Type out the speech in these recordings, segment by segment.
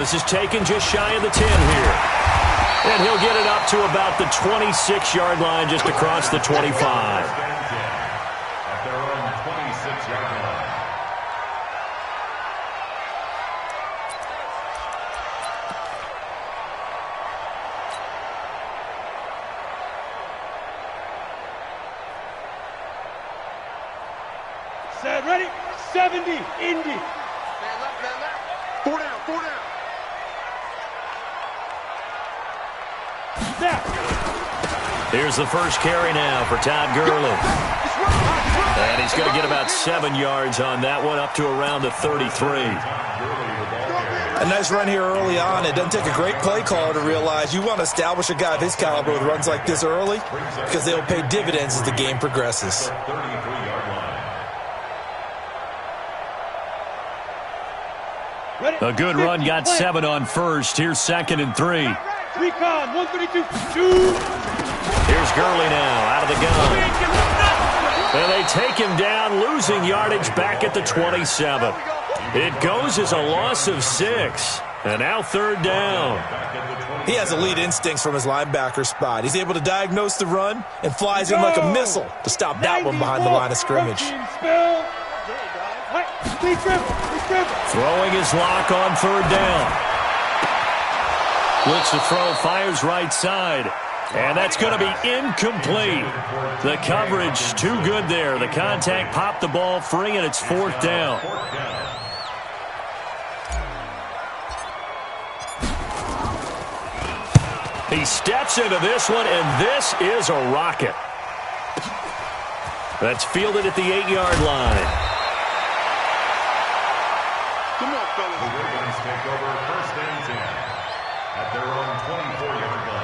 This is taken just shy of the 10 here. And he'll get it up to about the 26-yard line, just across the 25. At their own 26-yard line. Set, ready, 70, Indy. Man left. 4 down, 4 down. Here's the first carry now for Todd Gurley. And he's going to get about 7 yards on that one, up to around the 33. A nice run here early on. It doesn't take a great play caller to realize you want to establish a guy of his caliber with runs like this early because they'll pay dividends as the game progresses. A good run, got 7 on first. Here's 2nd and 3. Recon, 132, 2. Here's Gurley now, out of the gun. And they take him down, losing yardage back at the 27. It goes as a loss of 6. And now 3rd down. He has elite instincts from his linebacker spot. He's able to diagnose the run and flies in like a missile to stop that one behind the line of scrimmage. Throwing his lock on 3rd down. Looks to throw, fires right side. And that's going to be incomplete. The coverage too good there. The contact popped the ball free, and it's 4th down. He steps into this one, and this is a rocket. That's fielded at the 8-yard line. Come on, fellas. The Ravens take over 1st and 10 at their own 24-yard line.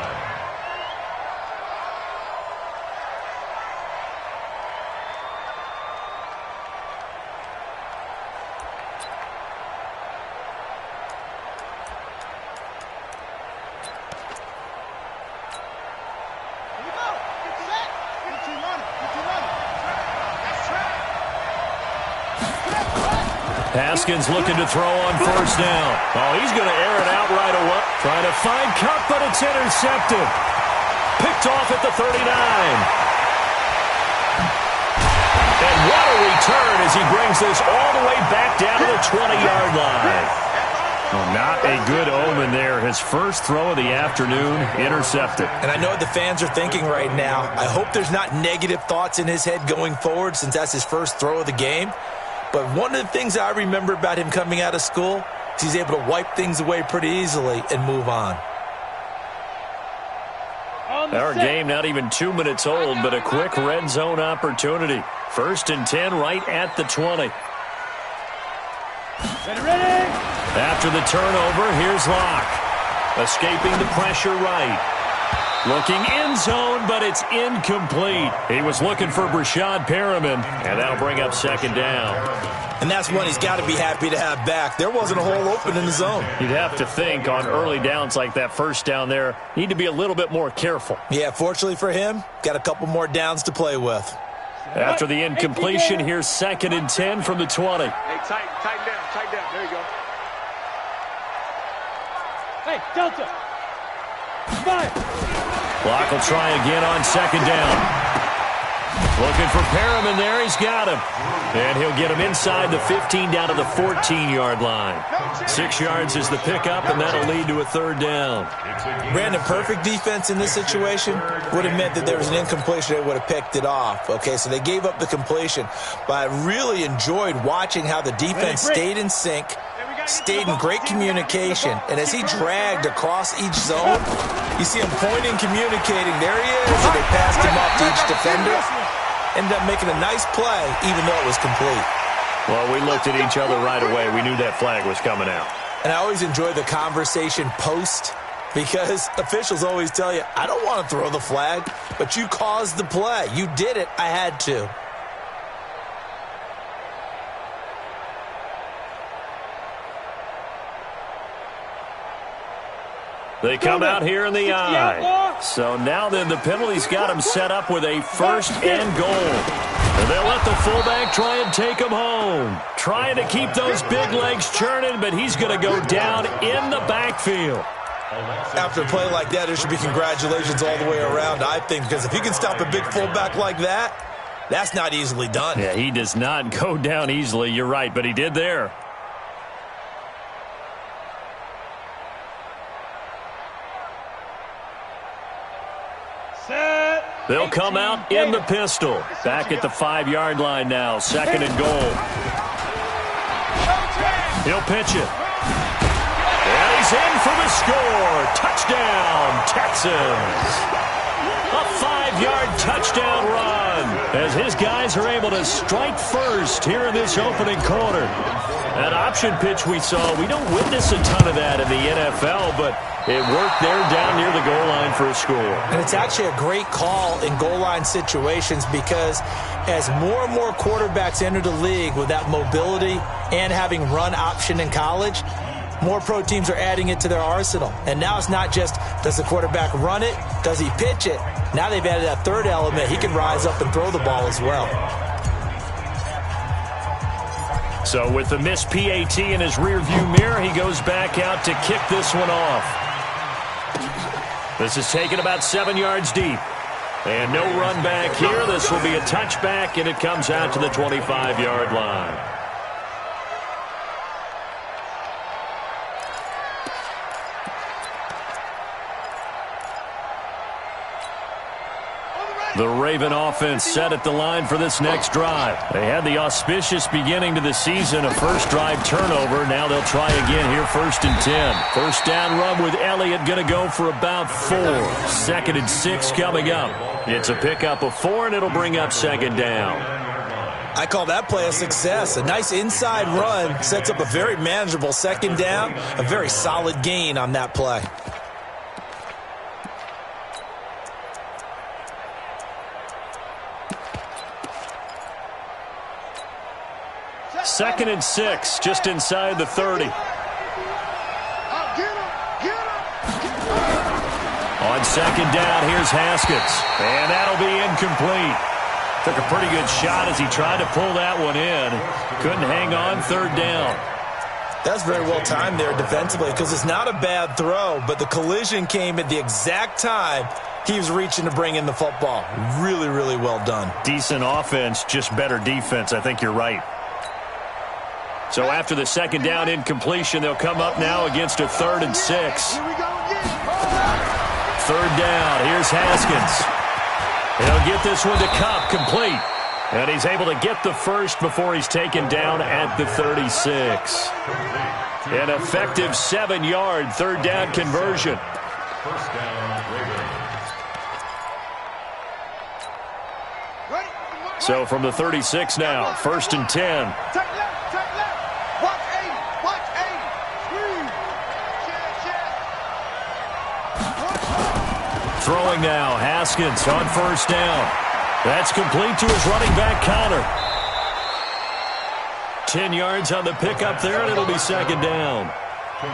Haskins looking to throw on 1st down. Oh, he's going to air it out right away. Trying to find Kupp, but it's intercepted. Picked off at the 39. And what a return as he brings this all the way back down to the 20-yard line. Well, not a good omen there. His first throw of the afternoon, intercepted. And I know what the fans are thinking right now. I hope there's not negative thoughts in his head going forward since that's his first throw of the game. But one of the things I remember about him coming out of school is he's able to wipe things away pretty easily and move on. Our game not even 2 minutes old, but a quick red zone opportunity. 1st and 10 right at the 20. Ready. After the turnover, here's Locke. Escaping the pressure right. Looking end zone, but it's incomplete. He was looking for Breshad Perriman, and that'll bring up 2nd down. And that's one he's got to be happy to have back. There wasn't a hole open in the zone. You'd have to think on early downs like that 1st down there, need to be a little bit more careful. Yeah, fortunately for him, got a couple more downs to play with. After the incompletion, here's 2nd and 10 from the 20. Hey, tighten down. There you go. Hey, Delta. 5. Locke will try again on 2nd down. Looking for Perriman there. He's got him. And he'll get him inside the 15 down to the 14-yard line. 6 yards is the pickup, and that'll lead to a 3rd down. Brandon, perfect defense in this situation would have meant that there was an incompletion. They would have picked it off. Okay, so they gave up the completion. But I really enjoyed watching how the defense stayed in sync, stayed in great communication, and as he dragged across each zone, you see him pointing, communicating. There he is, and they passed him off to each defender. Ended up making a nice play, even though it was complete. Well, we looked at each other right away. We knew that flag was coming out. And I always enjoy the conversation post, because officials always tell you, I don't want to throw the flag, but you caused the play. You did it. I had to. They come out here in the I. So now then the penalty's got him set up with a 1st and goal. And they'll let the fullback try and take him home. Trying to keep those big legs churning, but he's going to go down in the backfield. After a play like that, there should be congratulations all the way around, I think, because if you can stop a big fullback like that, that's not easily done. Yeah, he does not go down easily. You're right, but he did there. They'll come out in the pistol. Back at the 5-yard line now. 2nd and goal. He'll pitch it. And he's in for the score. Touchdown, Texans. A 5-yard touchdown run as his guys are able to strike first here in this opening quarter. That option pitch we saw, we don't witness a ton of that in the NFL, but it worked there down near the goal line for a score. And it's actually a great call in goal line situations because as more and more quarterbacks enter the league with that mobility and having run option in college, more pro teams are adding it to their arsenal. And now it's not just, does the quarterback run it? Does he pitch it? Now they've added that third element. He can rise up and throw the ball as well. So with the missed PAT in his rearview mirror, he goes back out to kick this one off. This is taken about 7 yards deep. And no run back here. This will be a touchback, and it comes out to the 25-yard line. The Raven offense set at the line for this next drive. They had the auspicious beginning to the season, a first drive turnover. Now they'll try again here, 1st and 10. First down run with Elliott going to go for about 4. 2nd and 6 coming up. It's a pickup of 4, and it'll bring up 2nd down. I call that play a success. A nice inside run sets up a very manageable 2nd down, a very solid gain on that play. 2nd and 6, just inside the 30. On 2nd down, here's Haskins. And that'll be incomplete. Took a pretty good shot as he tried to pull that one in. Couldn't hang on, 3rd down. That's very well timed there defensively because it's not a bad throw, but the collision came at the exact time he was reaching to bring in the football. Really, really well done. Decent offense, just better defense. I think you're right. So after the 2nd down incompletion, they'll come up now against a 3rd and 6. 3rd down, here's Haskins. He'll get this one to Kupp, complete. And he's able to get the first before he's taken down at the 36. An effective 7-yard 3rd down conversion. First down, Ravens. So from the 36 now, 1st and 10. Throwing now, Haskins on 1st down. That's complete to his running back, Connor. 10 yards on the pickup there, and it'll be 2nd down.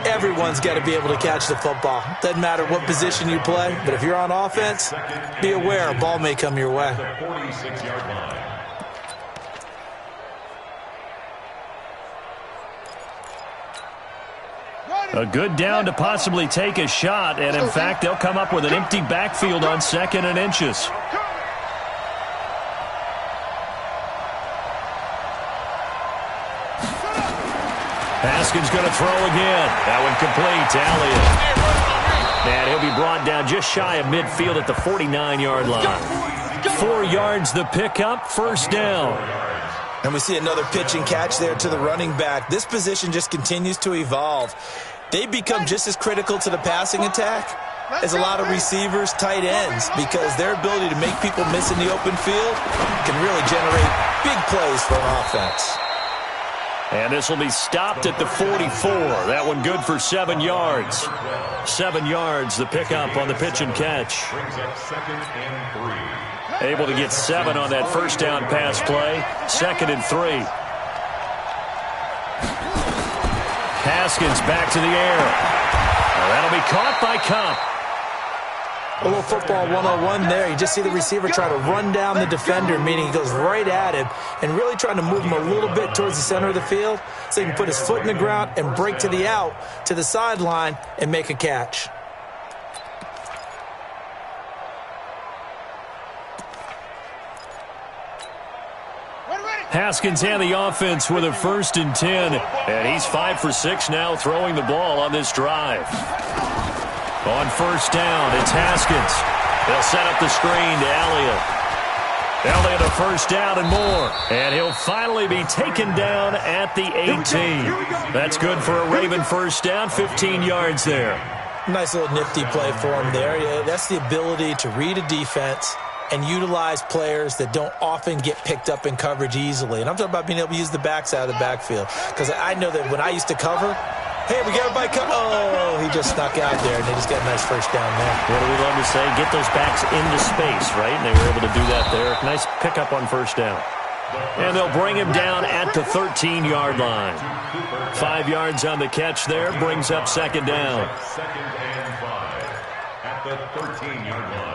Everyone's got to be able to catch the football. Doesn't matter what position you play, but if you're on offense, be aware a ball may come your way. The 46-yard line. A good down to possibly take a shot, and in fact, they'll come up with an empty backfield on 2nd and inches. Haskins going to throw again. That one complete to Elliott. And he'll be brought down just shy of midfield at the 49-yard line. 4 yards the pickup, 1st down. And we see another pitch and catch there to the running back. This position just continues to evolve. They become just as critical to the passing attack as a lot of receivers, tight ends, because their ability to make people miss in the open field can really generate big plays for an offense. And this will be stopped at the 44. That one good for 7 yards. 7 yards, the pickup on the pitch and catch. Brings up 2nd and 3. Able to get 7 on that 1st down pass play. 2nd and 3. Haskins back to the air. Well, that'll be caught by Kupp. A little football 101 there. You just see the receiver try to run down the defender, meaning he goes right at him and really trying to move him a little bit towards the center of the field so he can put his foot in the ground and break to the out, to the sideline, and make a catch. Haskins and the offense with a 1st and 10. And he's 5 for 6 now throwing the ball on this drive. On 1st down, it's Haskins. They'll set up the screen to Elliott. Elliott a 1st down and more. And he'll finally be taken down at the 18. That's good for a Raven 1st down, 15 yards there. Nice little nifty play for him there. Yeah, that's the ability to read a defense and utilize players that don't often get picked up in coverage easily. And I'm talking about being able to use the backside of the backfield. Because I know that when I used to cover, hey, we got everybody cover. Oh, he just snuck out there, and they just got a nice 1st down there. What do we love to say? Get those backs into space, right? And they were able to do that there. Nice pickup on 1st down. And they'll bring him down at the 13-yard line. 5 yards on the catch there, brings up 2nd down. 2nd and 5 at the 13-yard line.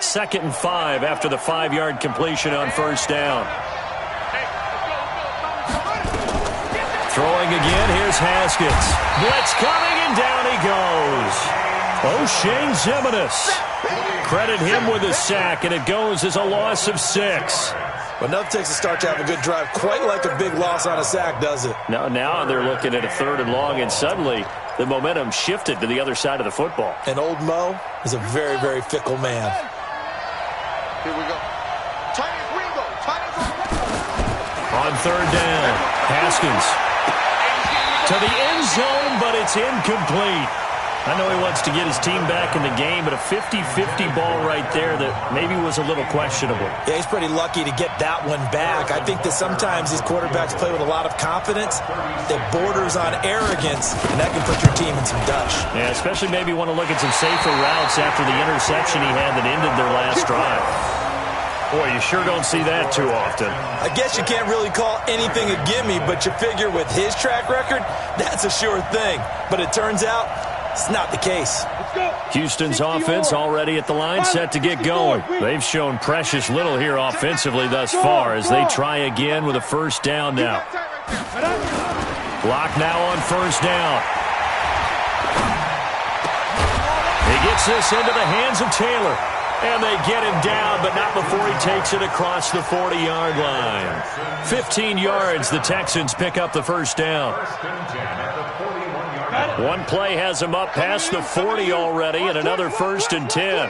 Second and 5 after the 5-yard completion on 1st down. Throwing again, here's Haskins. Blitz coming, and down he goes. O'Shane Ximines. Credit him with a sack, and it goes as a loss of 6. But enough takes to start to have a good drive. Quite like a big loss on a sack, does it? Now they're looking at a 3rd and long, and suddenly the momentum shifted to the other side of the football. And old Mo is a very, very fickle man. Here we go. On 3rd down, Haskins to the end zone, but it's incomplete. I know he wants to get his team back in the game, but a 50-50 ball right there that maybe was a little questionable. Yeah, he's pretty lucky to get that one back. I think that sometimes these quarterbacks play with a lot of confidence that borders on arrogance, and that can put your team in some dutch. Yeah, especially maybe want to look at some safer routes after the interception he had that ended their last drive. Boy, you sure don't see that too often. I guess you can't really call anything a gimme, but you figure with his track record, that's a sure thing. But it turns out it's not the case. Houston's offense already at the line, set to get going. They've shown precious little here offensively thus far as they try again with a 1st down now. Block now on 1st down. He gets this into the hands of Taylor. And they get him down, but not before he takes it across the 40-yard line. 15 yards, the Texans pick up the 1st down. One play has him up past the 40 already, and another 1st and 10.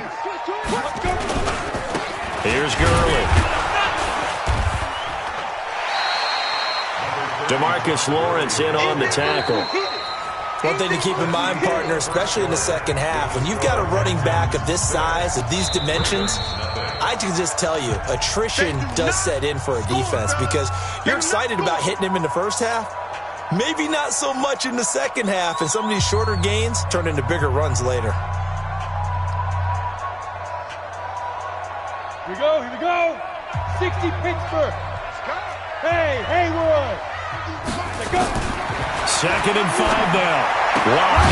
Here's Gurley. DeMarcus Lawrence in on the tackle. One thing to keep in mind, partner, especially in the second half, when you've got a running back of this size, of these dimensions, I can just tell you, attrition does set in for a defense because you're excited about hitting him in the first half. Maybe not so much in the second half, and some of these shorter gains turn into bigger runs later. Here we go. 60 Pittsburgh. Hey, Haywood. Let's go. 2nd and 5 now. Lock.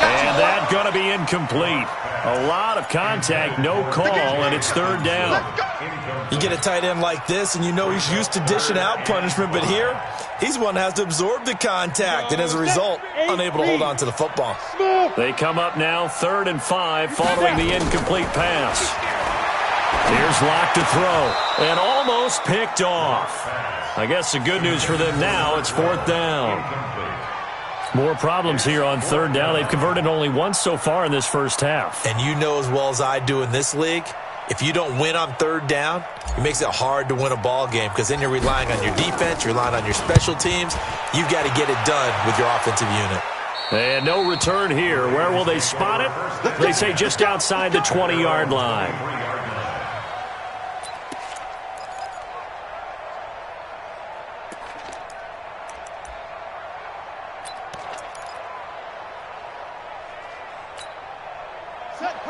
And that's going to be incomplete. A lot of contact, no call, and it's 3rd down. You get a tight end like this, and you know he's used to dishing out punishment, but here, he's one that has to absorb the contact, and as a result, unable to hold on to the football. They come up now, 3rd and 5, following the incomplete pass. Here's Lock to throw, and almost picked off. I guess the good news for them now, it's 4th down. More problems here on 3rd down. They've converted only once so far in this first half. And you know as well as I do in this league, if you don't win on 3rd down, it makes it hard to win a ball game because then you're relying on your defense, you're relying on your special teams. You've got to get it done with your offensive unit. And no return here. Where will they spot it? They say just outside the 20-yard line.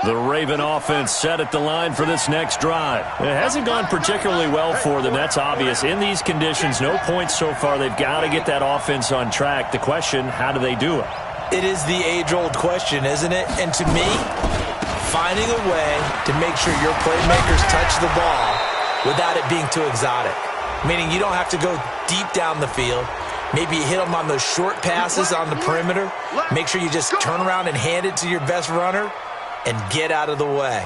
The Raven offense set at the line for this next drive. It hasn't gone particularly well for them. That's obvious. In these conditions, no points so far. They've got to get that offense on track. The question, how do they do it? It is the age-old question, isn't it? And to me, finding a way to make sure your playmakers touch the ball without it being too exotic. Meaning you don't have to go deep down the field. Maybe you hit them on those short passes on the perimeter. Make sure you just turn around and hand it to your best runner and get out of the way.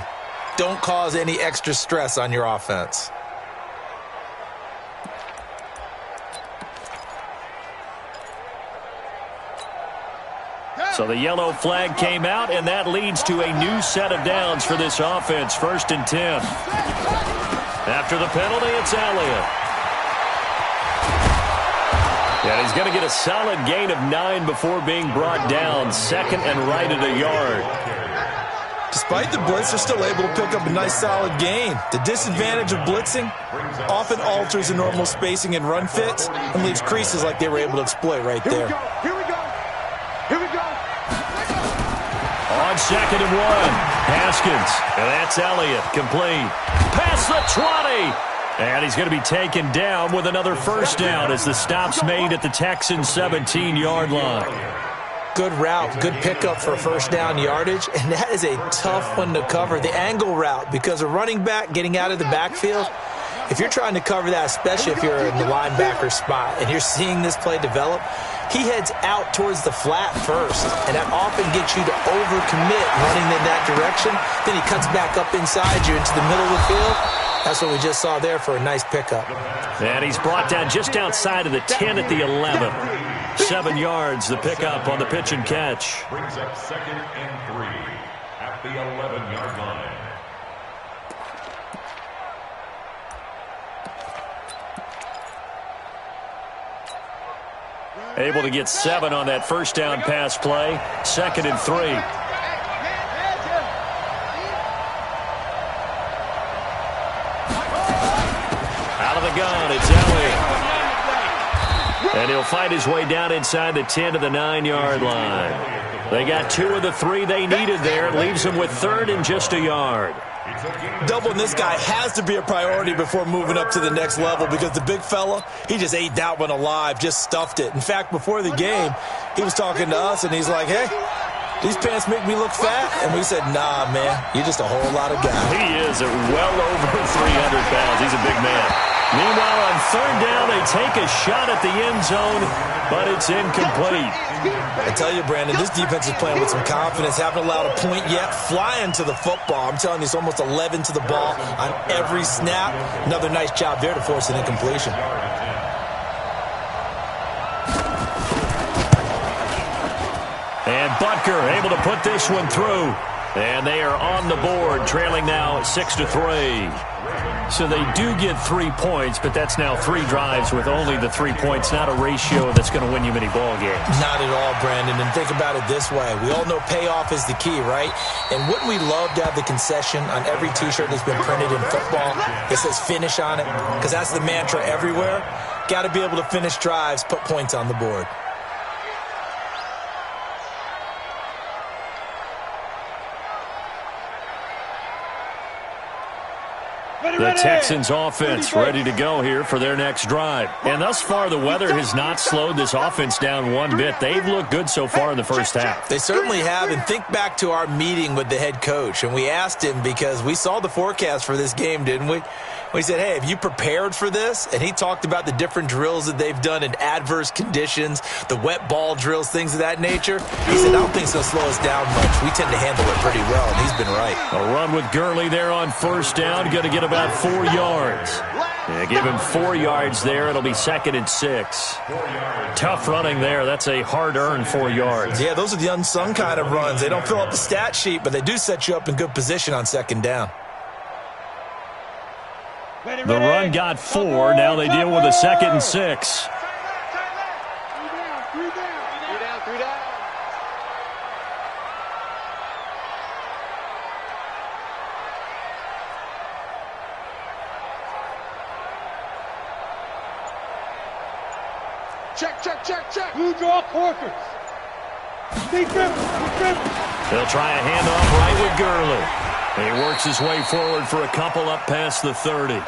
Don't cause any extra stress on your offense. So the yellow flag came out, and that leads to a new set of downs for this offense. 1st and 10. After the penalty, it's Elliott. And he's going to get a solid gain of 9 before being brought down. 2nd and right at a yard. Despite the blitz, they're still able to pick up a nice solid gain. The disadvantage of blitzing often alters the normal spacing and run fits and leaves creases like they were able to exploit right there. Here we go. Here we go. On 2nd and 1, Haskins. And that's Elliott, complete. Past the 20. And he's going to be taken down with another first down as the stop's made at the Texans' 17-yard line. Good route, good pickup for first down yardage, and that is a tough one to cover. The angle route, because a running back getting out of the backfield, if you're trying to cover that, especially if you're in the linebacker spot and you're seeing this play develop, he heads out towards the flat first, and that often gets you to overcommit running in that direction. Then he cuts back up inside you into the middle of the field. That's what we just saw there for a nice pickup. And he's brought down just outside of the 10 at the 11. 7 yards, the pickup on the pitch and catch. Brings up 2nd and 3 at the 11-yard line. Able to get 7 on that first down pass play. 2nd and 3. Out of the gun, it's Elliott. And he'll find his way down inside the 10 to the 9-yard line. They got 2 of the 3 they needed there. It leaves them with 3rd and just a yard. Doubling this guy has to be a priority before moving up to the next level because the big fella, he just ate that one alive, just stuffed it. In fact, before the game, he was talking to us, and he's like, hey, these pants make me look fat. And we said, nah, man, you're just a whole lot of guy. He is at well over 300 pounds. He's a big man. Meanwhile, on 3rd down, they take a shot at the end zone, but it's incomplete. I tell you, Brandon, this defense is playing with some confidence. Haven't allowed a point yet. Flying to the football. I'm telling you, it's almost 11 to the ball on every snap. Another nice job there to force an incompletion. And Butker able to put this one through. And they are on the board, trailing now 6-3. So they do get 3 points, but that's now 3 drives with only the 3 points. Not a ratio that's going to win you many ball games. Not at all, Brandon. And think about it this way. We all know payoff is the key, right? And wouldn't we love to have the concession on every T-shirt that's been printed in football? It says finish on it, because that's the mantra everywhere. Got to be able to finish drives, put points on the board. The Texans offense ready to go here for their next drive. And thus far, the weather has not slowed this offense down one bit. They've looked good so far in the first half. They certainly have. And think back to our meeting with the head coach. And we asked him, because we saw the forecast for this game, didn't we? We said, hey, have you prepared for this? And he talked about the different drills that they've done in adverse conditions, the wet ball drills, things of that nature. He said, I don't think it's going to slow us down much. We tend to handle it pretty well, and he's been right. A run with Gurley there on first down. Going to get about 4 yards. Yeah, give him 4 yards there. It'll be 2nd and 6. Tough running there. That's a hard-earned 4 yards. Yeah, those are the unsung kind of runs. They don't fill up the stat sheet, but they do set you up in good position on 2nd down. The run got 4. Now they deal with a 2nd and 6. Check. Blue draw Corkers. Deep dribble. They'll try a handoff right with Gurley. He works his way forward for a couple up past the 30. Well,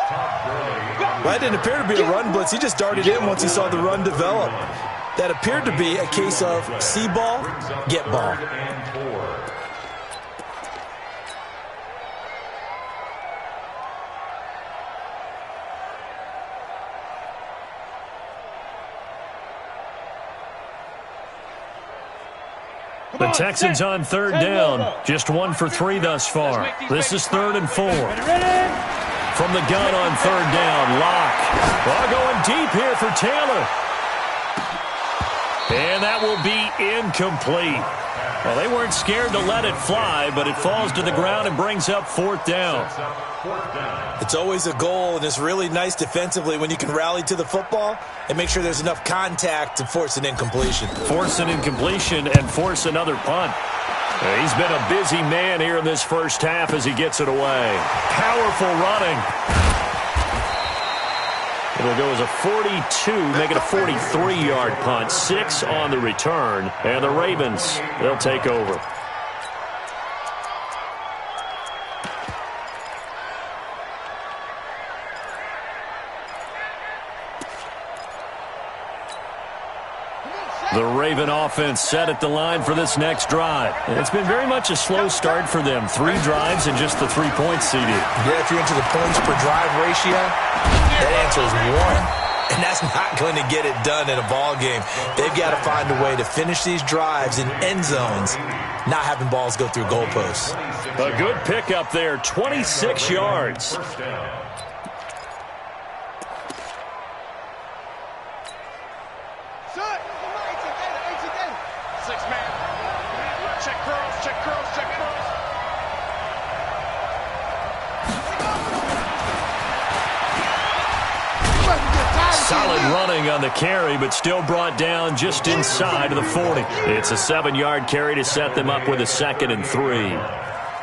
that didn't appear to be a run blitz. He just darted in once he saw the run develop. That appeared to be a case of see ball, get ball. The Texans on third down. Just 1 for 3 thus far. This is 3rd and 4. From the gun on third down, Locke. Well, going deep here for Taylor. And that will be incomplete. Well, they weren't scared to let it fly, but it falls to the ground and brings up 4th down. It's always a goal, and it's really nice defensively when you can rally to the football and make sure there's enough contact to force an incompletion. Force an incompletion and force another punt. He's been a busy man here in this first half as he gets it away. Powerful running. It'll go as a 42, make it a 43-yard punt. 6 on the return. And the Ravens, they'll take over. The Raven offense set at the line for this next drive. It's been very much a slow start for them. 3 drives and just the 3 points, CD. Yeah, if you're into the points per drive ratio, that answer is 1. And that's not going to get it done in a ball game. They've got to find a way to finish these drives in end zones, not having balls go through goalposts. A good pickup there, 26 yards. Solid running on the carry, but still brought down just inside of the 40. It's a 7-yard carry to set them up with a 2nd and 3.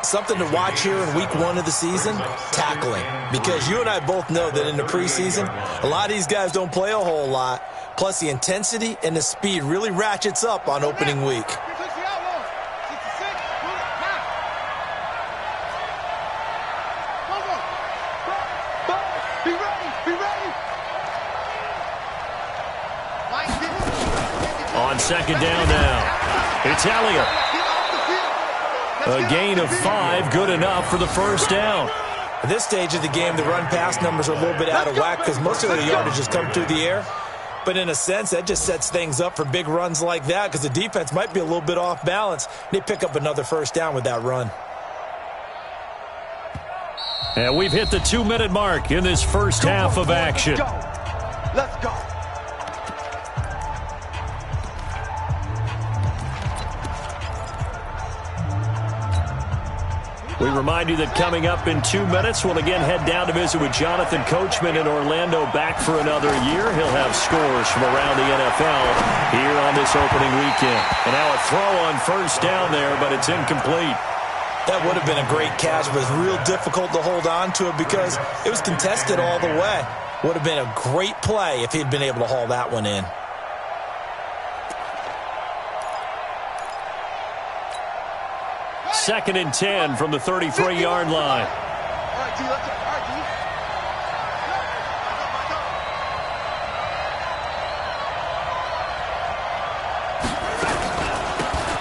Something to watch here in week 1 of the season, tackling. Because you and I both know that in the preseason, a lot of these guys don't play a whole lot. Plus, the intensity and the speed really ratchets up on opening week. On 2nd down now, it's Elliott. A gain of 5, good enough for the 1st down. At this stage of the game, the run-pass numbers are a little bit out of whack because most of the yardage has come through the air. But in a sense, that just sets things up for big runs like that because the defense might be a little bit off balance. They pick up another 1st down with that run. And we've hit the 2-minute mark in this first half of action. Let's go. We remind you that coming up in 2 minutes, we'll again head down to visit with Jonathan Coachman in Orlando, back for another year. He'll have scores from around the NFL here on this opening weekend. And now a throw on 1st down there, but it's incomplete. That would have been a great catch, but it's real difficult to hold on to it because it was contested all the way. Would have been a great play if he'd been able to haul that one in. Second and 10 from the 33-yard line.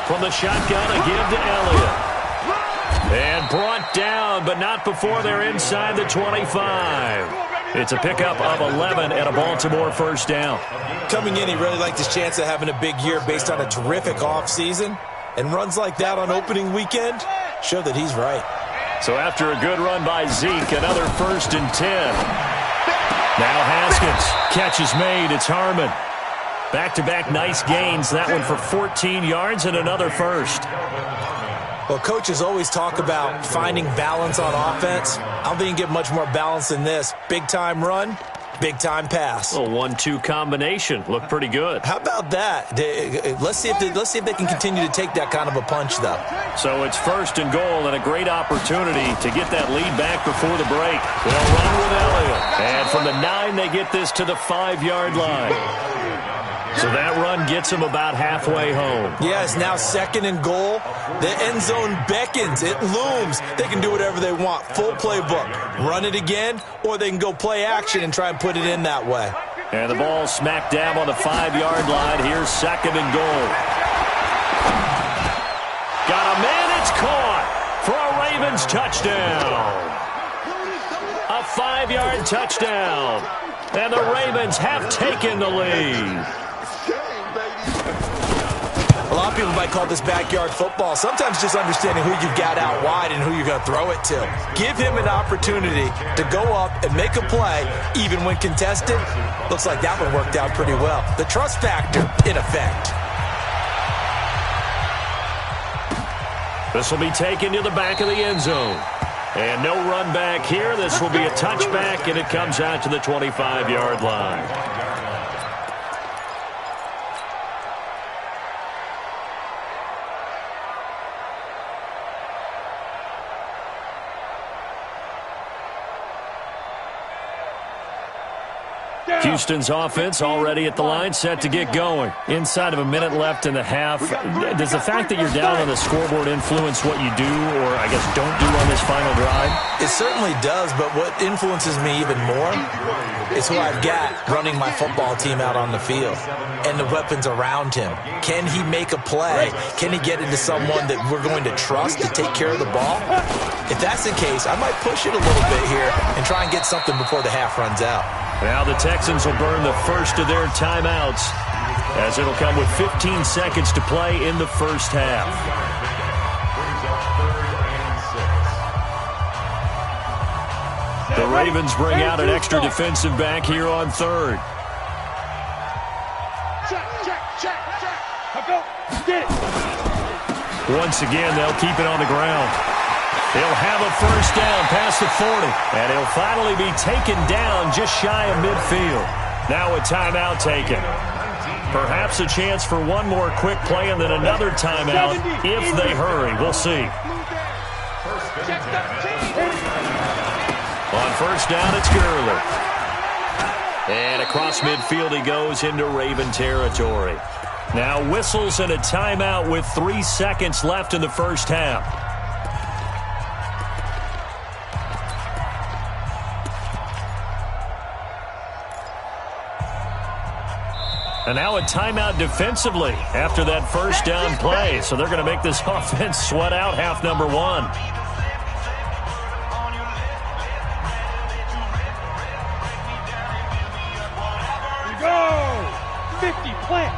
From the shotgun, a give to Elliott. And brought down, but not before they're inside the 25. It's a pickup of 11 and a Baltimore 1st down. Coming in, he really liked his chance of having a big year based on a terrific offseason. And runs like that on opening weekend show that he's right. So after a good run by Zeke, another 1st and 10. Now Haskins. Catch is made. It's Harmon. Back-to-back nice gains. That one for 14 yards and another 1st. Well, coaches always talk about finding balance on offense. I don't think you get much more balance than this. Big-time run, big-time pass. A 1-2 combination. Looked pretty good. How about that? Let's see if they can continue to take that kind of a punch, though. So it's 1st and goal and a great opportunity to get that lead back before the break. They'll run with Elliott. And from the 9, they get this to the 5-yard line. So that run gets them about halfway home. Yeah, it's now 2nd and goal. The end zone beckons. It looms. They can do whatever they want. Full playbook. Run it again, or they can go play action and try and put it in that way. And the ball smacked down on the 5-yard line. Here's 2nd and goal. Got a man. It's caught for a Ravens touchdown. A 5-yard touchdown. And the Ravens have taken the lead. A lot of people might call this backyard football. Sometimes just understanding who you've got out wide and who you're going to throw it to. Give him an opportunity to go up and make a play, even when contested. Looks like that one worked out pretty well. The trust factor in effect. This will be taken to the back of the end zone. And no run back here. This will be a touchback, and it comes out to the 25-yard line. Houston's offense already at the line, set to get going. Inside of a minute left in the half. Does the fact that you're down on the scoreboard influence what you do, or I guess don't do on this final drive? It certainly does, but what influences me even more is who I've got running my football team out on the field and the weapons around him. Can he make a play? Can he get into someone that we're going to trust to take care of the ball? If that's the case, I might push it a little bit here and try and get something before the half runs out. Now the Texans will burn the first of their timeouts, as it'll come with 15 seconds to play in the first half. The Ravens bring out an extra defensive back here on 3rd. Once again, they'll keep it on the ground. He'll have a first down past the 40, and he'll finally be taken down just shy of midfield. Now a timeout taken. Perhaps a chance for one more quick play and then another timeout if they hurry. We'll see. On first down, it's Gurley. And across midfield he goes into Raven territory. Now whistles and a timeout with 3 seconds left in the first half. And now a timeout defensively after that first down play. So they're going to make this offense sweat out half number 1. Here we go! 50, plant.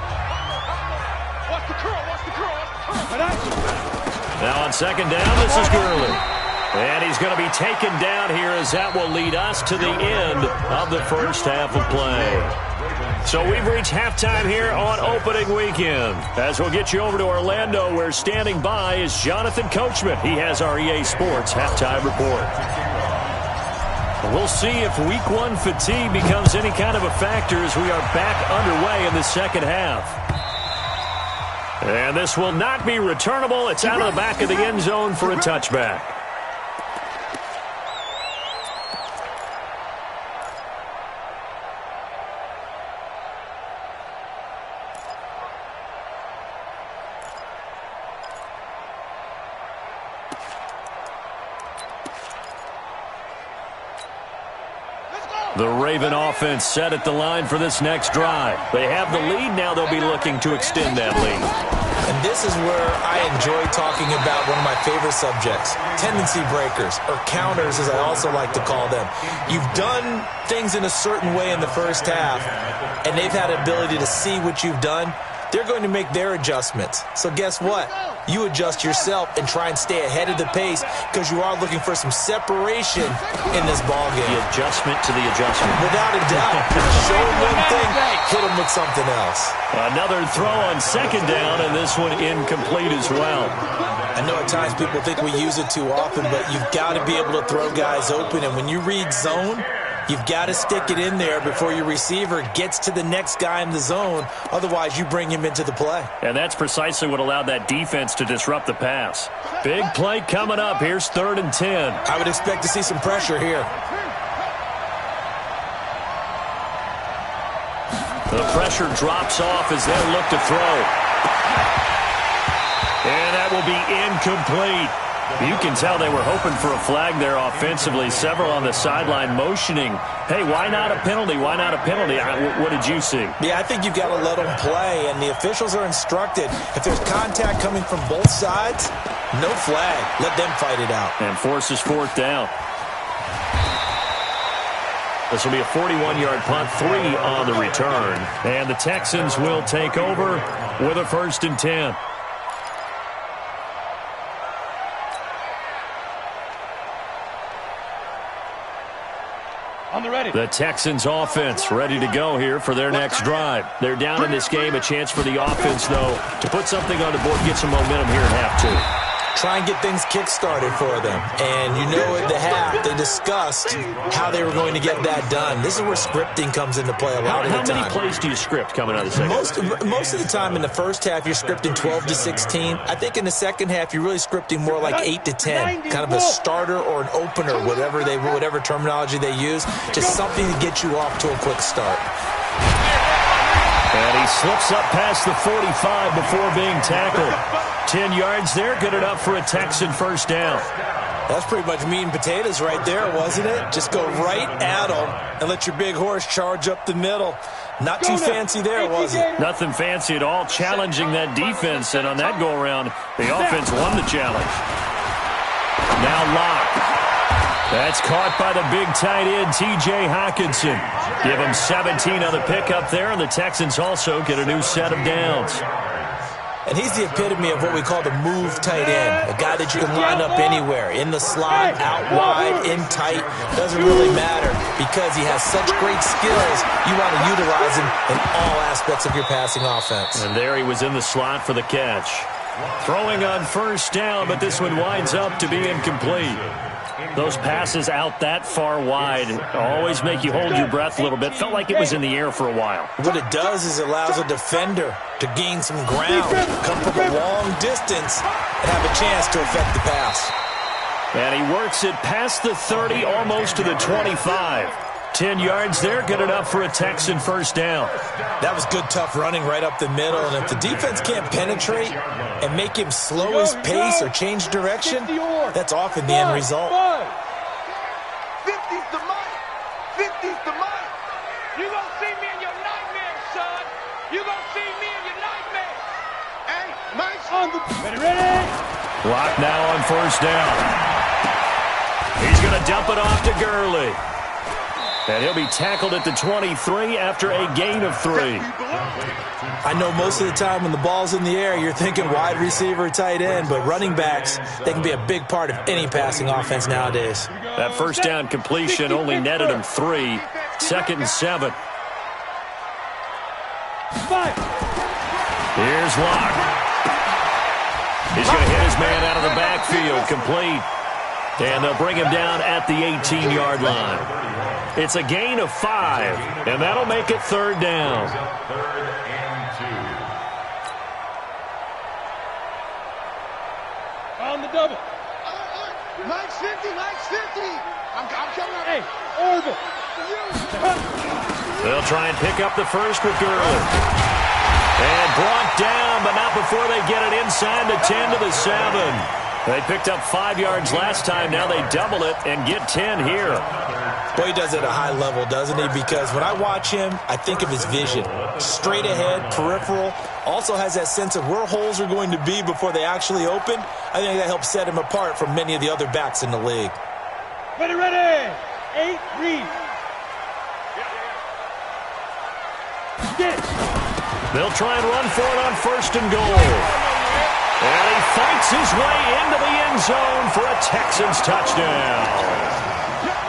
Watch the curl, watch the curl, watch the curl. Now on second down, this is Gurley. And he's going to be taken down here, as that will lead us to the end of the first half of play. So we've reached halftime here on opening weekend. As we'll get you over to Orlando, where standing by is Jonathan Coachman. He has our EA Sports halftime report. We'll see if week 1 fatigue becomes any kind of a factor as we are back underway in the second half. And this will not be returnable. It's out of the back of the end zone for a touchback. The Raven offense set at the line for this next drive. They have the lead. Now they'll be looking to extend that lead. And this is where I enjoy talking about one of my favorite subjects, tendency breakers, or counters as I also like to call them. You've done things in a certain way in the first half, and they've had the ability to see what you've done. They're going to make their adjustments. So guess what? You adjust yourself and try and stay ahead of the pace because you are looking for some separation in this ball game. The adjustment to the adjustment. Without a doubt. Show them one thing, hit them with something else. Another throw on second down, and this one incomplete as well. I know at times people think we use it too often, but you've got to be able to throw guys open. And when you read zone, you've got to stick it in there before your receiver gets to the next guy in the zone. Otherwise, you bring him into the play. And that's precisely what allowed that defense to disrupt the pass. Big play coming up. Here's 3rd and 10. I would expect to see some pressure here. The pressure drops off as they'll look to throw. And that will be incomplete. You can tell they were hoping for a flag there offensively. Several on the sideline motioning, hey, why not a penalty? Why not a penalty? What did you see? Yeah, I think you've got to let them play, and the officials are instructed. If there's contact coming from both sides, no flag. Let them fight it out. And forces fourth down. This will be a 41-yard punt, 3 on the return. And the Texans will take over with a 1st and 10. On the ready. The Texans offense ready to go here for their next drive. They're down in this game. A chance for the offense, though, to put something on the board, get some momentum here at half two. Try and get things kick-started for them. And you know at the half, they discussed how they were going to get that done. This is where scripting comes into play a lot of the time. How many plays do you script coming out of the second? Most of the time in the first half, you're scripting 12 to 16. I think in the second half, you're really scripting more like 8 to 10. Kind of a starter or an opener, whatever terminology they use. Just something to get you off to a quick start. And he slips up past the 45 before being tackled. 10 yards there, good enough for a Texan 1st down. That's pretty much meat and potatoes right there, wasn't it? Just go right at them and let your big horse charge up the middle. Not too fancy there, was it? Nothing fancy at all, challenging that defense. And on that go-around, the offense won the challenge. Now Locke. That's caught by the big tight end, T.J. Hockenson. Give him 17 on the pickup there, and the Texans also get a new set of downs. And he's the epitome of what we call the move tight end, a guy that you can line up anywhere, in the slot, out wide, in tight, doesn't really matter because he has such great skills. You want to utilize him in all aspects of your passing offense. And there he was in the slot for the catch. Throwing on 1st down, but this one winds up to be incomplete. Those passes out that far wide always make you hold your breath a little bit. Felt like it was in the air for a while. What it does is it allows a defender to gain some ground, come from a long distance, and have a chance to affect the pass. And he works it past the 30, almost to the 25. 10 yards there, good enough for a Texan 1st down. That was good, tough running right up the middle. And if the defense can't penetrate and make him slow his pace or change direction, that's often the end result. 50's the money. 50's the money. You gonna see me in your nightmares, son. You gonna see me in your nightmares. Hey, nice. On the ready. Clock now on 1st down. He's going to dump it off to Gurley. And he'll be tackled at the 23 after a gain of 3. I know most of the time when the ball's in the air, you're thinking wide receiver, tight end, but running backs, they can be a big part of any passing offense nowadays. That 1st down completion only netted him 3. 2nd and 7. Here's Locke. He's going to hit his man out of the backfield, complete. And they'll bring him down at the 18-yard line. It's a gain of 5, and that'll make it 3rd down. 3rd and 2. On the double. Nice 50, nice 50. I'm coming up. Hey, Orville. They'll try and pick up the 1st with Gurley. And brought down, but not before they get it inside the 10 to the 7. They picked up 5 yards last time. Now they double it and get 10 here. Boy, he does it at a high level, doesn't he? Because when I watch him, I think of his vision. Straight ahead, peripheral. Also has that sense of where holes are going to be before they actually open. I think that helps set him apart from many of the other backs in the league. Ready. 8, read. Get it. They'll try and run for it on 1st and goal. And he fights his way into the end zone for a Texans touchdown.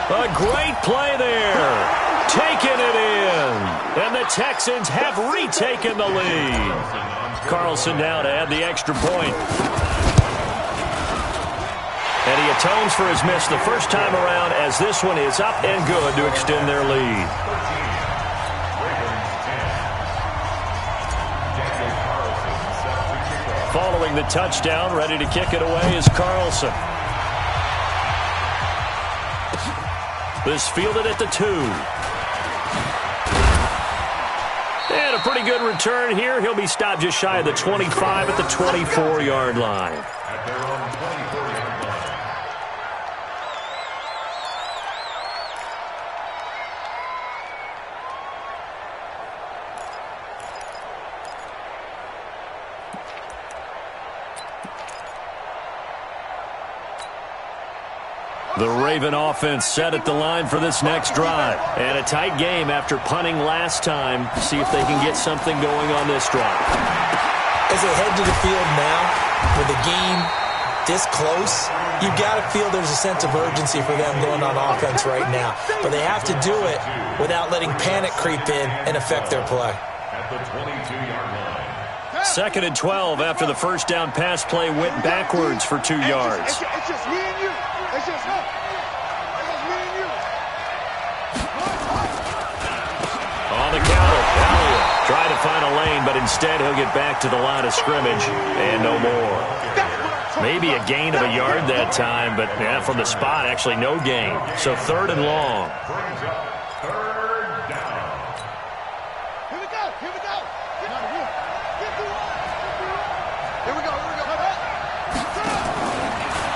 A great play there. Taking it in. And the Texans have retaken the lead. Carlson now to add the extra point. And he atones for his miss the 1st time around as this one is up and good to extend their lead. Following the touchdown, ready to kick it away is Carlson. This fielded at the 2. And a pretty good return here. He'll be stopped just shy of the 25 at the 24-yard line. At their own 24-yard line. The Raven offense set at the line for this next drive. And a tight game after punting last time. See if they can get something going on this drive. As they head to the field now, with the game this close, you've got to feel there's a sense of urgency for them going on offense right now. But they have to do it without letting panic creep in and affect their play. At the 22-yard line. 2nd and 12 after the first down pass play went backwards for 2 yards. It's just me and you. It's just us. It's just me and you. On the counter, Elliott tried to find a lane, but instead he'll get back to the line of scrimmage and no more. Maybe a gain of a yard that time, but yeah, from the spot, actually no gain. So 3rd and long. Brings up 3rd down. Here we go. Here we go. Here we go.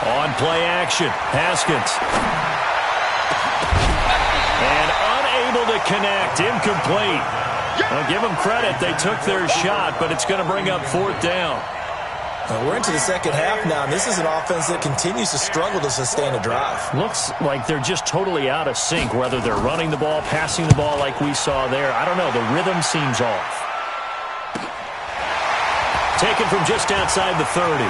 On play action, Haskins. And unable to connect, incomplete. Well, give them credit, they took their shot, but it's going to bring up 4th down. We're into the second half now, and this is an offense that continues to struggle to sustain a drive. Looks like they're just totally out of sync, whether they're running the ball, passing the ball like we saw there. I don't know, the rhythm seems off. Taken from just outside the 30.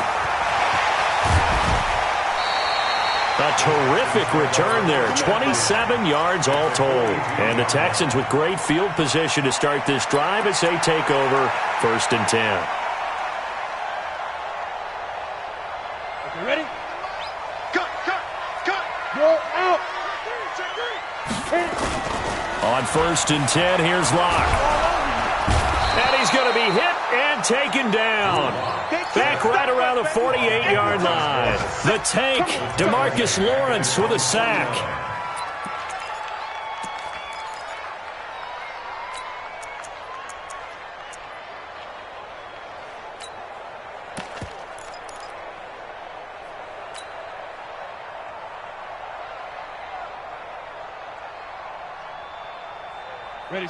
A terrific return there, 27 yards all told. And the Texans with great field position to start this drive as they take over 1st and 10. You ready? Cut. Go out. On 1st and 10, here's Locke. And he's going to be hit and taken down. Back right around the 48-yard line. The tank, DeMarcus Lawrence with a sack.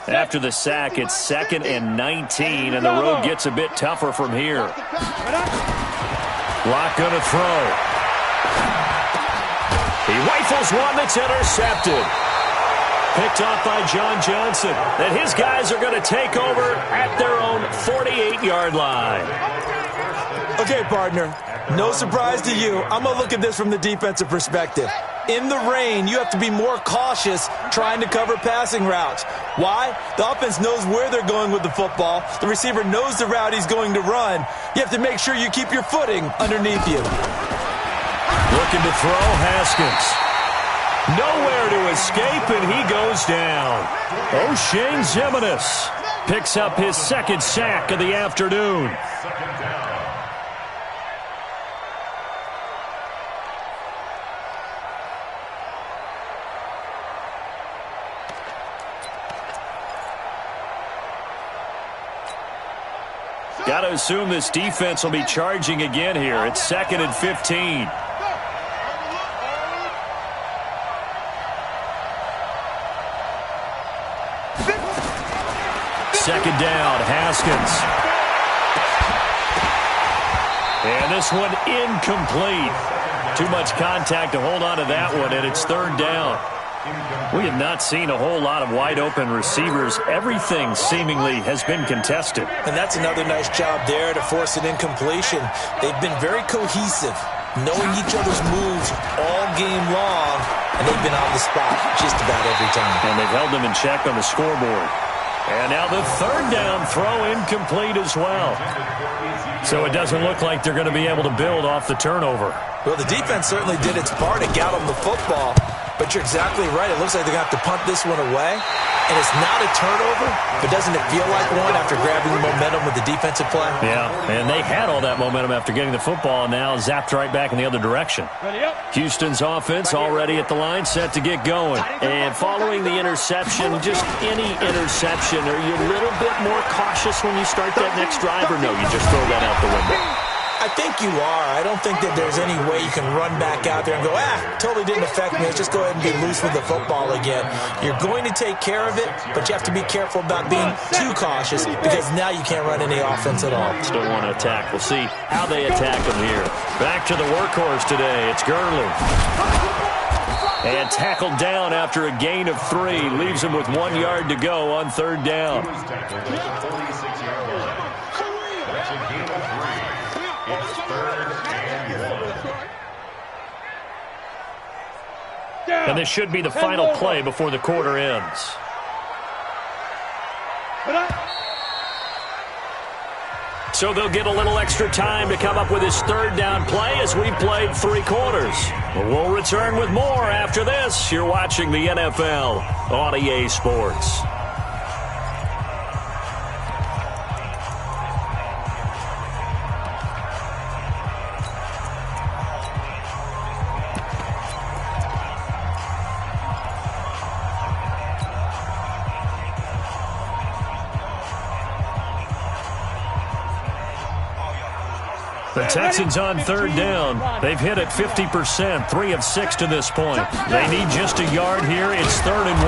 After the sack, it's 2nd and 19, and the road gets a bit tougher from here. Locke going to throw. He rifles one that's intercepted. Picked off by John Johnson. And his guys are going to take over at their own 48-yard line. Okay, partner, no surprise to you. I'm going to look at this from the defensive perspective. In the rain, you have to be more cautious trying to cover passing routes. Why? The offense knows where they're going with the football. The receiver knows the route he's going to run. You have to make sure you keep your footing underneath you. Looking to throw, Haskins. Nowhere to escape, and he goes down. O'Shane Ximines picks up his 2nd sack of the afternoon. 2nd down. Got to assume this defense will be charging again here. It's 2nd and 15. Second down, Haskins. And this one incomplete. Too much contact to hold on to that one, and it's 3rd down. We have not seen a whole lot of wide-open receivers. Everything seemingly has been contested. And that's another nice job there to force an incompletion. They've been very cohesive, knowing each other's moves all game long, and they've been on the spot just about every time. And they've held them in check on the scoreboard. And now the 3rd down throw incomplete as well. So it doesn't look like they're going to be able to build off the turnover. Well, the defense certainly did its part to get them the football, but But you're exactly right. It looks like they're going to have to punt this one away. And it's not a turnover, but doesn't it feel like one after grabbing the momentum with the defensive play? Yeah, and they had all that momentum after getting the football, and now zapped right back in the other direction. Houston's offense already at the line, set to get going. And following the interception, just any interception, are you a little bit more cautious when you start that next drive, or no, you just throw that out the window? I think you are. I don't think that there's any way you can run back out there and go, totally didn't affect me. Let's just go ahead and be loose with the football again. You're going to take care of it, but you have to be careful about being too cautious because now you can't run any offense at all. Still want to attack. We'll see how they attack them here. Back to the workhorse today. It's Gurley. And tackled down after a gain of 3. Leaves him with 1 yard to go on third down. And this should be the final play before the quarter ends. So they'll get a little extra time to come up with his third down play as we played 3 quarters. We'll return with more after this. You're watching the NFL on EA Sports. The Texans on third down. They've hit it 50%, 3 of 6 to this point. They need just a yard here. It's 3rd and 1.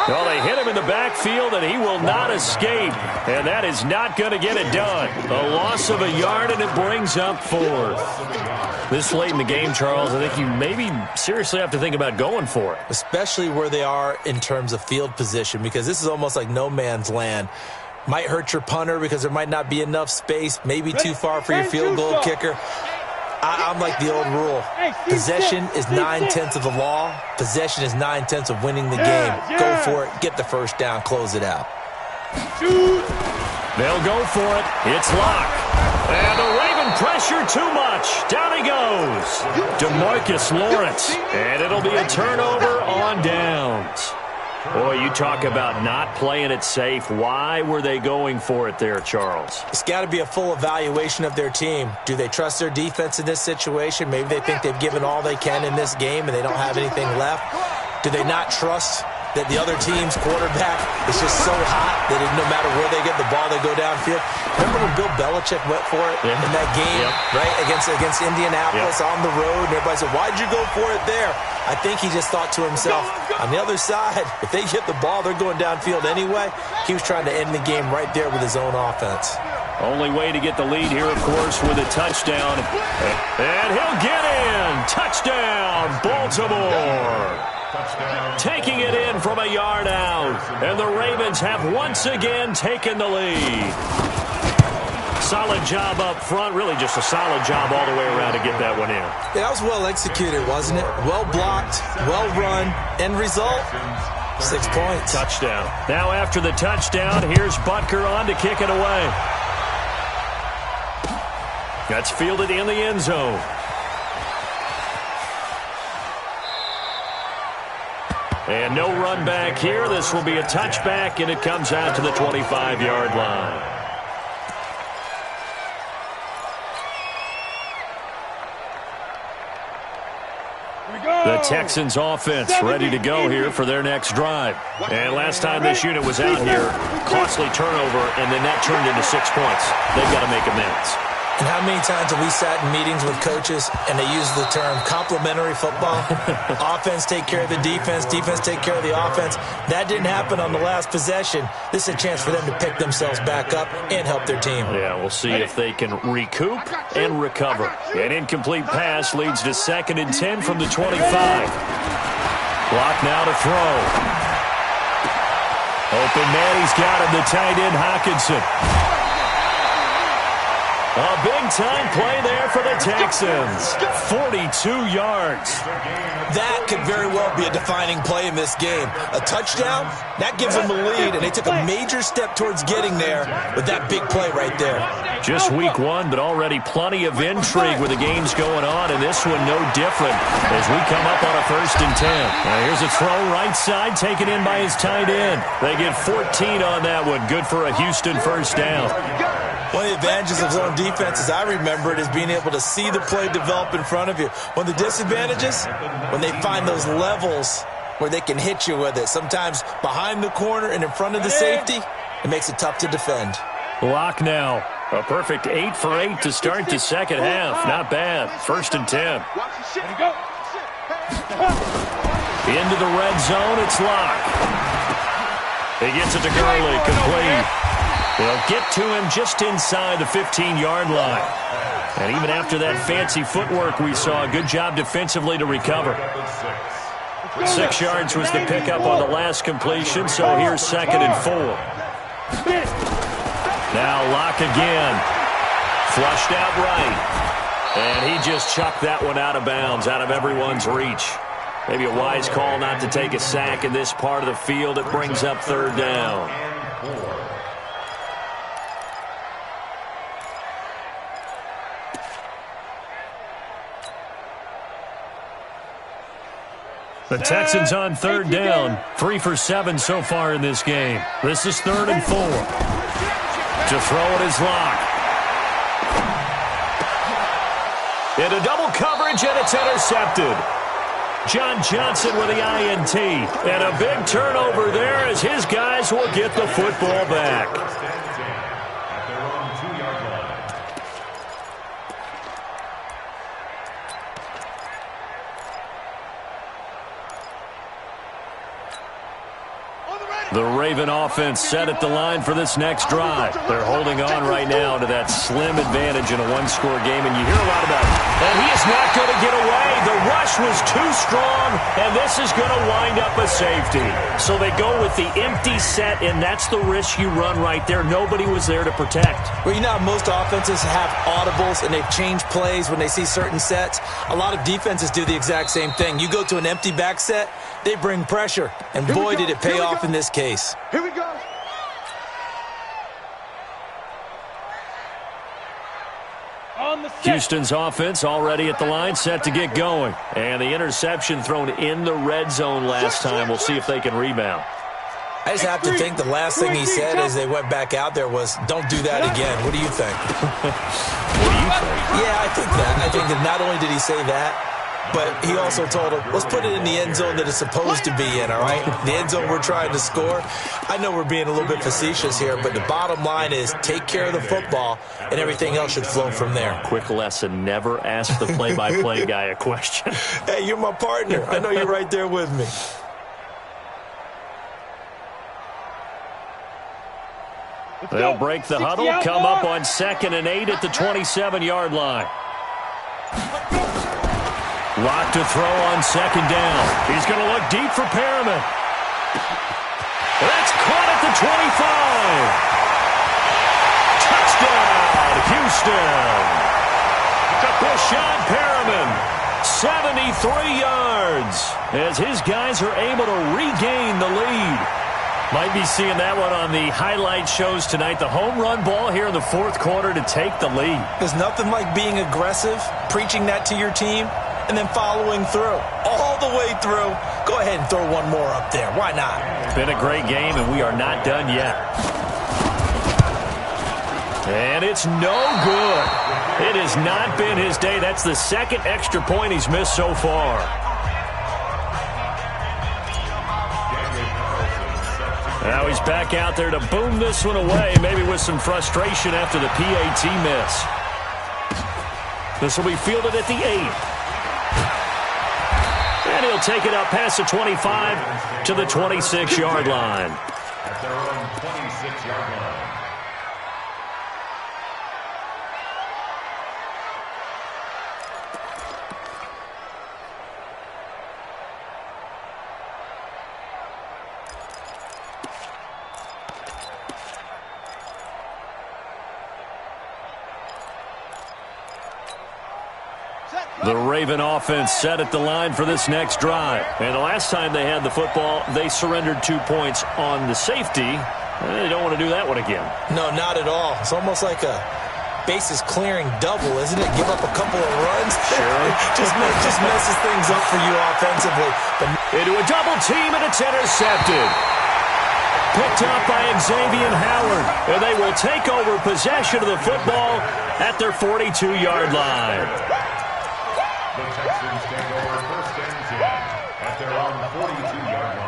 Well, they hit him in the backfield, and he will not escape. And that is not going to get it done. A loss of a yard, and it brings up 4th. This late in the game, Charles, I think you maybe seriously have to think about going for it. Especially where they are in terms of field position, because this is almost like no man's land. Might hurt your punter because there might not be enough space, maybe too far for your field goal kicker. I'm like the old rule. Possession is 9/10 of the law. Possession is 9/10 of winning the game. Go for it. Get the first down. Close it out. They'll go for it. It's Locke. And the Raven pressure too much. Down he goes. DeMarcus Lawrence. And it'll be a turnover on downs. Boy, you talk about not playing it safe. Why were they going for it there, Charles? It's got to be a full evaluation of their team. Do they trust their defense in this situation? Maybe they think they've given all they can in this game and they don't have anything left. Do they not trust that the other team's quarterback is just so hot that no matter where they get the ball, they go downfield? Remember when Bill Belichick went for it in that game, right, against Indianapolis on the road, and everybody said, why'd you go for it there? I think he just thought to himself, on the other side, if they get the ball, they're going downfield anyway. He was trying to end the game right there with his own offense. Only way to get the lead here, of course, with a touchdown. And he'll get in. Touchdown, Baltimore. Taking it in from a yard out. And the Ravens have once again taken the lead. Solid job up front. Really just a solid job all the way around to get that one in. Yeah, that was well executed, wasn't it? Well blocked, well run. End result, 6 points. Touchdown. Now after the touchdown, here's Butker on to kick it away. That's fielded in the end zone. And no run back here. This will be a touchback, and it comes out to the 25-yard line. The Texans offense ready to go here for their next drive. And last time this unit was out here, costly turnover, and then that turned into 6 points. They've got to make amends. And how many times have we sat in meetings with coaches and they use the term complementary football? Offense take care of the defense, defense take care of the offense. That didn't happen on the last possession. This is a chance for them to pick themselves back up and help their team. Yeah, we'll see if they can recoup and recover. An incomplete pass leads to 2nd and 10 from the 25. Clock now to throw. Open man, he's got him, the tight end Hockenson. A big-time play there for the Texans. 42 yards. That could very well be a defining play in this game. A touchdown, that gives them the lead, and they took a major step towards getting there with that big play right there. Just week one, but already plenty of intrigue with the games going on, and this one no different as we come up on a 1st and 10. Now here's a throw right side, taken in by his tight end. They get 14 on that one. Good for a Houston 1st down. One of the advantages of zone defense, as I remember it, is being able to see the play develop in front of you. One of the disadvantages, when they find those levels where they can hit you with it, sometimes behind the corner and in front of the safety, it makes it tough to defend. Lock now. A perfect 8 for 8 to start the second half. Not bad. 1st and 10. Into the red zone, it's Lock. He gets it to Gurley, complete. They'll get to him just inside the 15-yard line. And even after that fancy footwork we saw, a good job defensively to recover. 6 yards was the pickup on the last completion, so here's 2nd and 4. Now Lock again. Flushed out right. And he just chucked that one out of bounds, out of everyone's reach. Maybe a wise call not to take a sack in this part of the field. It brings up 3rd down. The Texans on 3rd down. 3 for 7 so far in this game. This is 3rd and 4. To throw it is Lock. Into double coverage, and it's intercepted. John Johnson with the INT. And a big turnover there as his guys will get the football back. The Raven offense set at the line for this next drive. They're holding on right now to that slim advantage in a one-score game, and you hear a lot about it. And he is not going to get away. The rush was too strong, and this is going to wind up a safety. So they go with the empty set, and that's the risk you run right there. Nobody was there to protect. Well, you know how most offenses have audibles, and they've changed plays when they see certain sets. A lot of defenses do the exact same thing. You go to an empty back set, they bring pressure, and boy, did it pay off in this case. Here we go. Houston's offense already at the line, set to get going. And the interception thrown in the red zone last time. We'll see if they can rebound. I just have to think the last thing he said as they went back out there was, don't do that again. What do you think? What do you think? Yeah, I think that. I think that not only did he say that, but he also told him, let's put it in the end zone that it's supposed to be in, all right? The end zone we're trying to score. I know we're being a little bit facetious here, but the bottom line is take care of the football, and everything else should flow from there. Quick lesson, never ask the play-by-play guy a question. Hey, you're my partner. I know you're right there with me. They'll break the huddle, come up on 2nd and 8 at the 27-yard line. Lock to throw on 2nd down. He's going to look deep for Perriman. That's caught at the 25. Touchdown, Houston. Rashawn Perriman, 73 yards, as his guys are able to regain the lead. Might be seeing that one on the highlight shows tonight. The home run ball here in the 4th quarter to take the lead. There's nothing like being aggressive, preaching that to your team, and then following through. All the way through. Go ahead and throw one more up there. Why not? Been a great game, and we are not done yet. And it's no good. It has not been his day. That's the 2nd extra point he's missed so far. Now he's back out there to boom this one away, maybe with some frustration after the PAT miss. This will be fielded at the 8. And he'll take it up past the 25 to the 26-yard line. At their own 26-yard line. The Raven offense set at the line for this next drive. And the last time they had the football, they surrendered 2 points on the safety. They don't want to do that one again. No, not at all. It's almost like a bases clearing double, isn't it? Give up a couple of runs. Sure. just messes things up for you offensively. Into a double team, and it's intercepted. Picked up by Xavier Howard. And they will take over possession of the football at their 42-yard line. The Texans take over first and 10 at their own 42-yard line.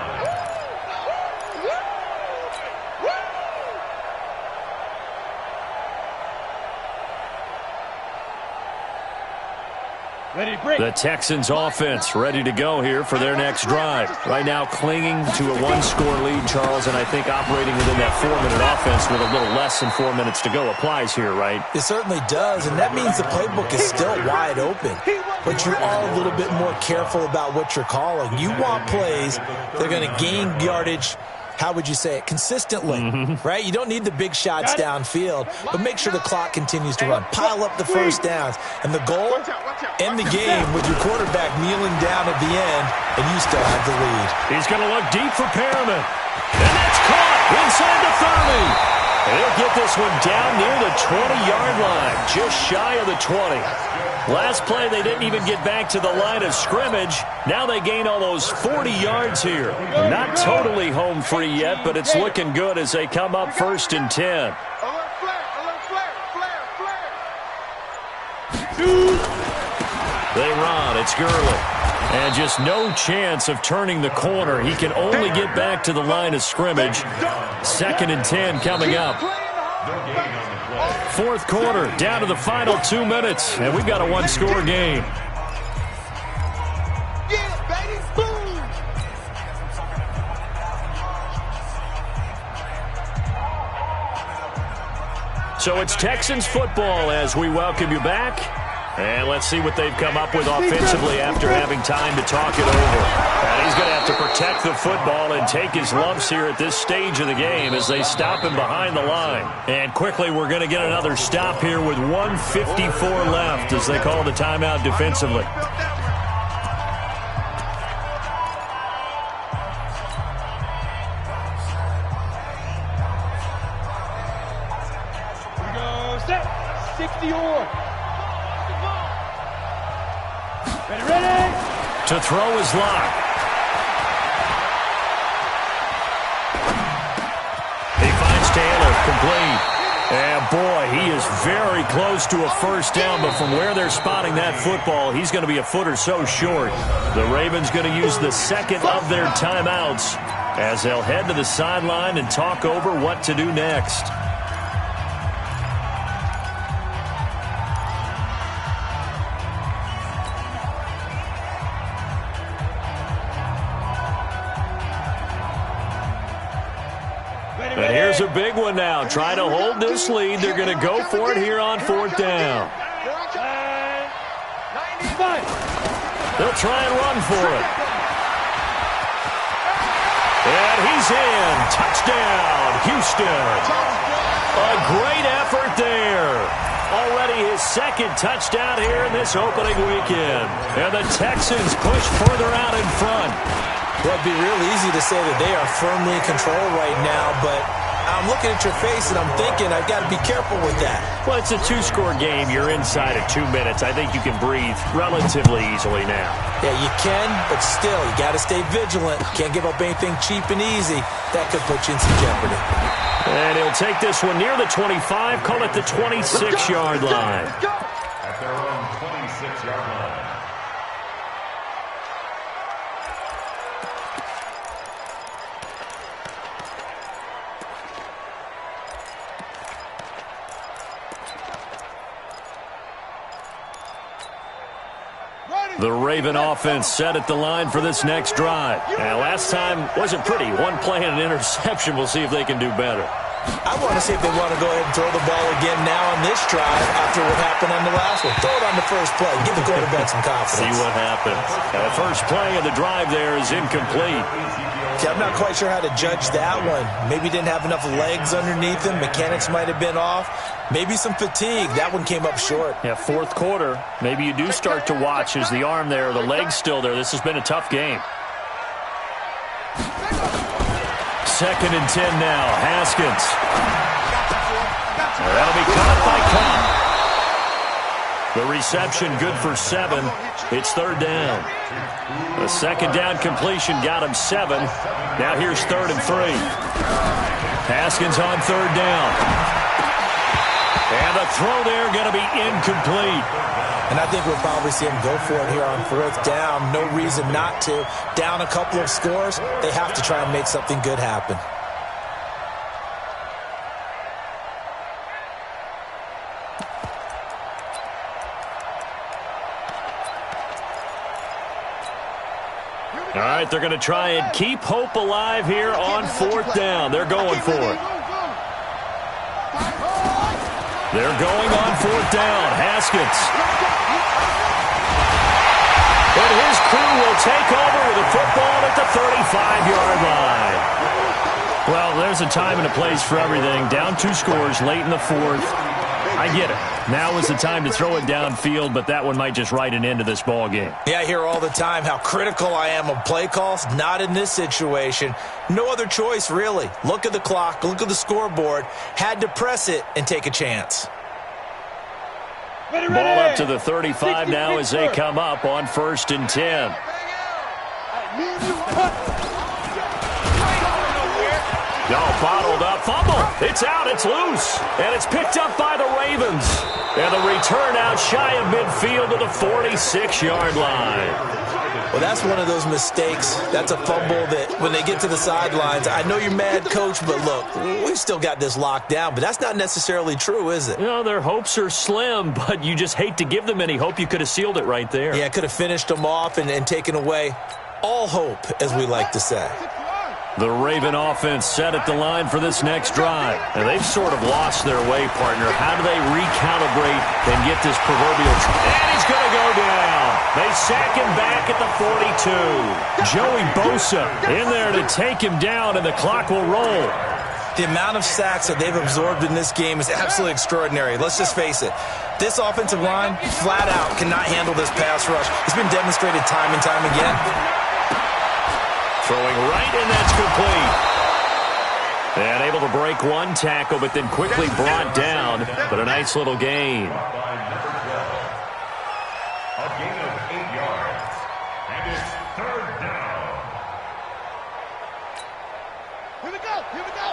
The Texans offense ready to go here for their next drive. Right now clinging to a one-score lead, Charles, and I think operating within that 4-minute offense with a little less than 4 minutes to go applies here, right? It certainly does, and that means the playbook is still wide open. But you are a little bit more careful about what you're calling. You want plays that are going to gain yardage, how would you say it, consistently, right? You don't need the big shots downfield, but make sure the clock continues to run. Pile up the first downs. And the goal, end the game with your quarterback kneeling down at the end, and you still have the lead. He's going to look deep for Perriman. And that's caught inside the 30. And he'll get this one down near the 20-yard line, just shy of the 20. Last play, they didn't even get back to the line of scrimmage. Now they gain almost 40 yards here. Not totally home free yet, but it's looking good as they come up first and 10. They run. It's Gurley. And just no chance of turning the corner. He can only get back to the line of scrimmage. 2nd and 10 coming up. Fourth quarter, down to the final 2 minutes, and we've got a one-score game. Yeah, baby, boom! So it's Texans football as we welcome you back. And let's see what they've come up with offensively after having time to talk it over. And he's going to have to protect the football and take his lumps here at this stage of the game as they stop him behind the line. And quickly, we're going to get another stop here with 1:54 left as they call the timeout defensively. Here we go, set, 60 or. Ready? To throw is Locke. He finds Taylor, complete. And boy, he is very close to a first down, but from where they're spotting that football, he's going to be a foot or so short. The Ravens going to use the second of their timeouts as they'll head to the sideline and talk over what to do next. And here's a big one now. Trying to hold this lead. They're going to go for it here on 4th down. They'll try and run for it. And he's in. Touchdown, Houston. A great effort there. Already his second touchdown here in this opening weekend. And the Texans push further out in front. Well, it'd be real easy to say that they are firmly in control right now, but I'm looking at your face and I'm thinking I've got to be careful with that. Well, it's a 2-score game. You're inside of 2 minutes. I think you can breathe relatively easily now. Yeah, you can, but still, you got to stay vigilant. Can't give up anything cheap and easy. That could put you in some jeopardy. And he'll take this one near the 25, call it the 26-yard line. At their own 26-yard line. The Raven offense set at the line for this next drive. And last time wasn't pretty. One play and an interception. We'll see if they can do better. I want to see if they want to go ahead and throw the ball again now on this drive after what happened on the last one. Throw it on the first play. Give the quarterback some confidence. See what happens. The first play of the drive there is incomplete. Okay, I'm not quite sure how to judge that one. Maybe didn't have enough legs underneath him. Mechanics might have been off. Maybe some fatigue. That one came up short. Yeah, fourth quarter. Maybe you do start to watch. Is the arm there, the leg's still there? This has been a tough game. 2nd and 10 now. Haskins. That'll be caught by Cobb. The reception good for 7. It's 3rd down. A 2nd down completion got him 7. Now here's 3rd and 3. Haskins on 3rd down. And the throw there going to be incomplete. And I think we'll probably see him go for it here on 4th down. No reason not to. Down a couple of scores, they have to try and make something good happen. All right, they're going to try and keep hope alive here on 4th down. They're going for it. They're going on 4th down. Haskins. And his crew will take over with a football at the 35-yard line. Well, there's a time and a place for everything. Down 2 scores late in the 4th. I get it. Now is the time to throw it downfield, but that one might just write an end to this ball game. Yeah, I hear all the time how critical I am of play calls. Not in this situation. No other choice, really. Look at the clock. Look at the scoreboard. Had to press it and take a chance. Ball up to the 35 now as they come up on 1st and 10. No, bottled up, fumble. It's out, it's loose. And it's picked up by the Ravens. And the return out shy of midfield to the 46-yard line. Well, that's one of those mistakes. That's a fumble that when they get to the sidelines, I know you're mad, Coach, but look, we've still got this locked down. But that's not necessarily true, is it? You know, their hopes are slim, but you just hate to give them any hope. You could have sealed it right there. Yeah, could have finished them off and taken away all hope, as we like to say. The Raven offense set at the line for this next drive. And they've sort of lost their way, partner. How do they recalibrate and get this proverbial... And he's going to go down. They sack him back at the 42. Joey Bosa in there to take him down, and the clock will roll. The amount of sacks that they've absorbed in this game is absolutely extraordinary. Let's just face it. This offensive line, flat out, cannot handle this pass rush. It's been demonstrated time and time again. Throwing right, and that's complete. And able to break one tackle, but then quickly brought down. But a nice little gain. A gain of 8 yards. And it's 3rd down. Here we go. Here we go.